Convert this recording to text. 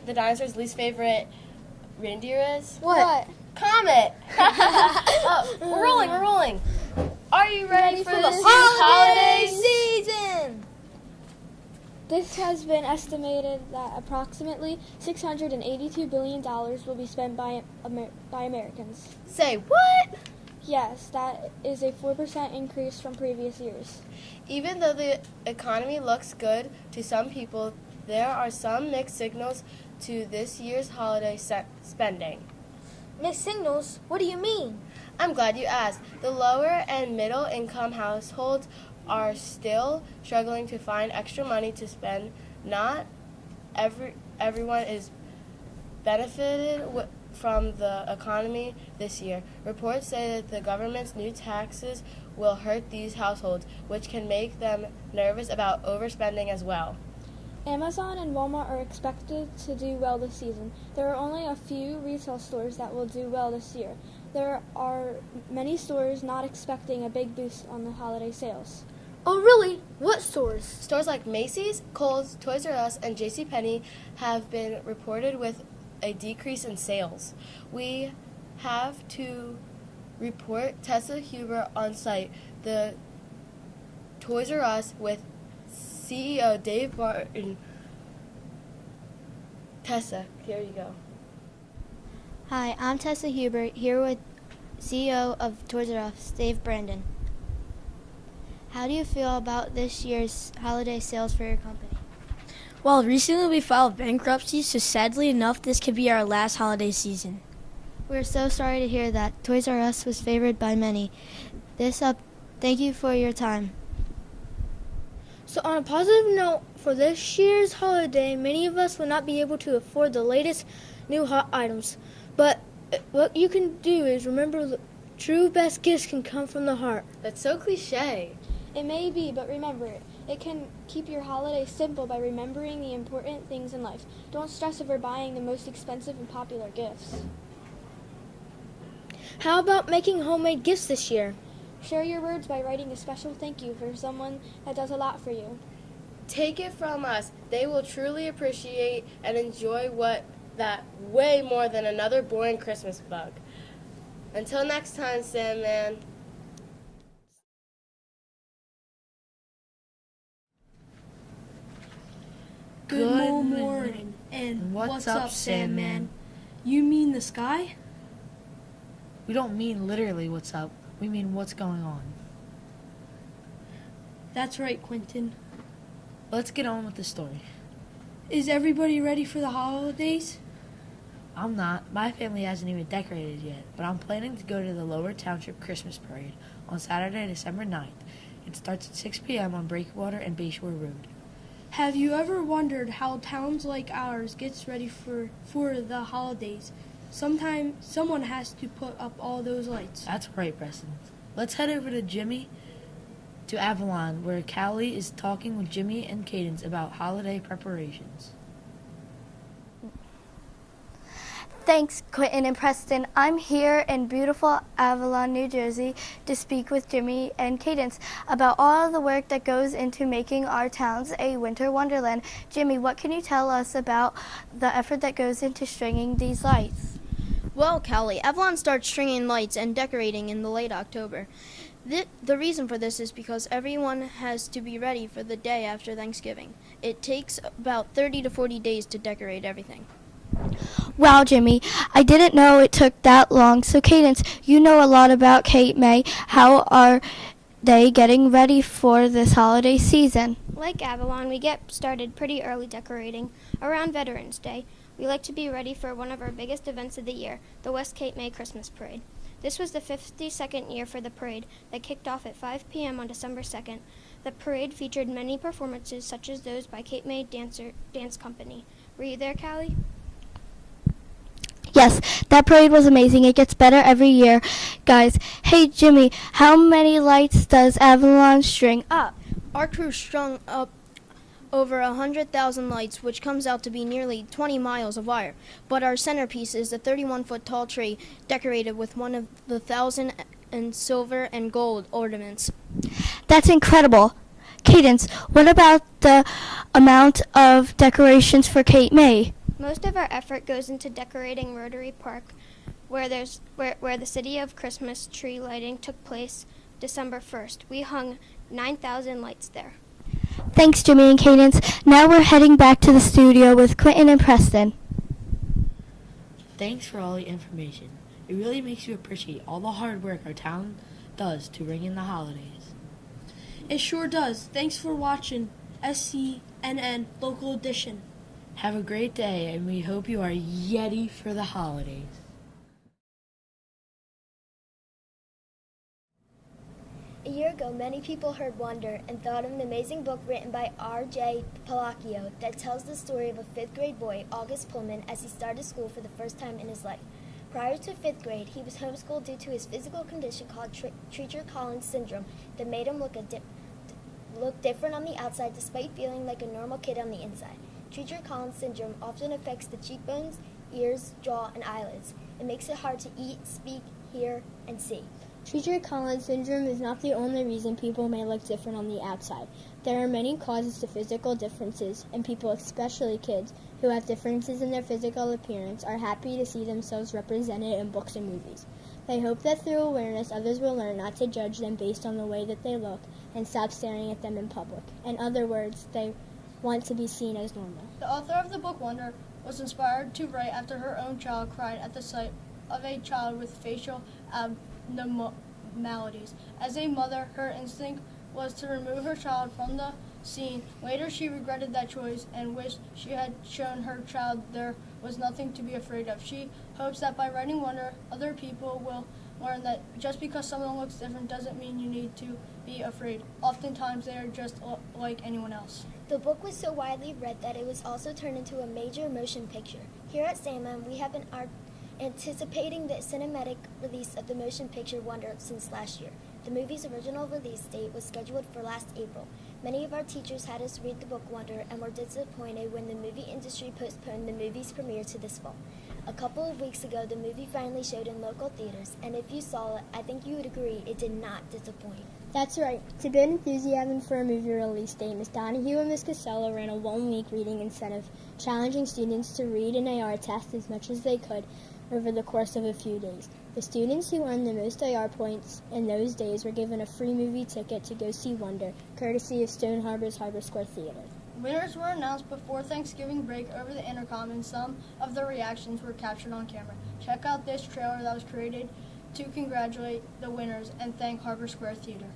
the dinosaur's least favorite reindeer is? What? Comet! Oh, we're rolling. Are you ready for the holiday season? This has been estimated that approximately $682 billion will be spent by Americans. Say what? Yes, that is a 4% increase from previous years. Even though the economy looks good to some people, there are some mixed signals to this year's holiday spending. Mixed signals? What do you mean? I'm glad you asked. The lower and middle income households are still struggling to find extra money to spend. Not everyone is benefited from the economy this year. Reports say that the government's new taxes will hurt these households, which can make them nervous about overspending as well. Amazon and Walmart are expected to do well this season. There are only a few retail stores that will do well this year. There are many stores not expecting a big boost on the holiday sales. Oh, really? What stores? Stores like Macy's, Kohl's, Toys R Us, and JCPenney have been reported with a decrease in sales. We have to report Tessa Huber on site, the Toys R Us, with CEO Dave Barton. Tessa, here you go. Hi, I'm Tessa Huber, here with CEO of Toys R Us, Dave Brandon. How do you feel about this year's holiday sales for your company? Well, recently we filed bankruptcy, so sadly enough, this could be our last holiday season. We're so sorry to hear that. Toys R Us was favored by many. Thank you for your time. So on a positive note, for this year's holiday, many of us will not be able to afford the latest new hot items. But what you can do is remember the true best gifts can come from the heart. That's so cliche. It may be, but remember it. It can keep your holiday simple by remembering the important things in life. Don't stress over buying the most expensive and popular gifts. How about making homemade gifts this year? Share your words by writing a special thank you for someone that does a lot for you. Take it from us. They will truly appreciate and enjoy that way more than another boring Christmas bug. Until next time, Sandman. Good morning. And what's up, Sandman? You mean the sky? We don't mean literally what's up, we mean what's going on. That's right, Quentin. Let's get on with the story. Is everybody ready for the holidays? I'm not. My family hasn't even decorated yet, but I'm planning to go to the Lower Township Christmas Parade on Saturday, December 9th. It starts at 6 p.m. on Breakwater and Bayshore Road. Have you ever wondered how towns like ours gets ready for the holidays? Sometimes someone has to put up all those lights. That's right, Preston. Let's head over to Avalon, where Callie is talking with Jimmy and Cadence about holiday preparations. Thanks, Quentin and Preston. I'm here in beautiful Avalon, New Jersey, to speak with Jimmy and Cadence about all the work that goes into making our towns a winter wonderland. Jimmy, what can you tell us about the effort that goes into stringing these lights? Well, Callie, Avalon starts stringing lights and decorating in the late October. The reason for this is because everyone has to be ready for the day after Thanksgiving. It takes about 30 to 40 days to decorate everything. Wow, Jimmy, I didn't know it took that long. So, Cadence, you know a lot about Cape May. How are they getting ready for this holiday season? Like Avalon, we get started pretty early decorating around Veterans Day. We like to be ready for one of our biggest events of the year, the West Cape May Christmas Parade. This was the 52nd year for the parade that kicked off at 5 p.m. on December 2nd. The parade featured many performances such as those by Cape May Dance Company. Were you there, Callie? Yes, that parade was amazing. It gets better every year. Guys, hey Jimmy, how many lights does Avalon string up? Our crew strung up over 100,000 lights, which comes out to be nearly 20 miles of wire. But our centerpiece is the 31-foot tall tree decorated with one of the 1,000 and silver and gold ornaments. That's incredible. Cadence, what about the amount of decorations for Cape May? Most of our effort goes into decorating Rotary Park, where the City of Christmas tree lighting took place December 1st. We hung 9,000 lights there. Thanks, Jimmy and Cadence. Now we're heading back to the studio with Quentin and Preston. Thanks for all the information. It really makes you appreciate all the hard work our town does to ring in the holidays. It sure does. Thanks for watching SCNN Local Edition. Have a great day, and we hope you are ready for the holidays. A year ago, many people heard Wonder and thought of an amazing book written by R.J. Palacio that tells the story of a fifth-grade boy, August Pullman, as he started school for the first time in his life. Prior to fifth grade, he was homeschooled due to his physical condition called Treacher-Collins syndrome that made him look different on the outside despite feeling like a normal kid on the inside. Treacher-Collins syndrome often affects the cheekbones, ears, jaw, and eyelids. It makes it hard to eat, speak, hear, and see. Treacher-Collins syndrome is not the only reason people may look different on the outside. There are many causes to physical differences, and people, especially kids, who have differences in their physical appearance are happy to see themselves represented in books and movies. They hope that through awareness, others will learn not to judge them based on the way that they look and stop staring at them in public. In other words, they want to be seen as normal. The author of the book Wonder was inspired to write after her own child cried at the sight of a child with facial abnormalities. As a mother, her instinct was to remove her child from the scene. Later, she regretted that choice and wished she had shown her child there was nothing to be afraid of. She hopes that by writing Wonder, other people will learn that just because someone looks different doesn't mean you need to be afraid. Oftentimes, they are just like anyone else. The book was so widely read that it was also turned into a major motion picture. Here at Salem, we have been anticipating the cinematic release of the motion picture Wonder since last year. The movie's original release date was scheduled for last April. Many of our teachers had us read the book Wonder and were disappointed when the movie industry postponed the movie's premiere to this fall. A couple of weeks ago, the movie finally showed in local theaters, and if you saw it, I think you would agree it did not disappoint. That's right. To build enthusiasm for a movie release date, Ms. Donahue and Ms. Casella ran a one-week reading incentive, challenging students to read an AR test as much as they could over the course of a few days. The students who earned the most AR points in those days were given a free movie ticket to go see Wonder, courtesy of Stone Harbor's Harbor Square Theater. Winners were announced before Thanksgiving break over the intercom, and some of the reactions were captured on camera. Check out this trailer that was created to congratulate the winners and thank Harbor Square Theater.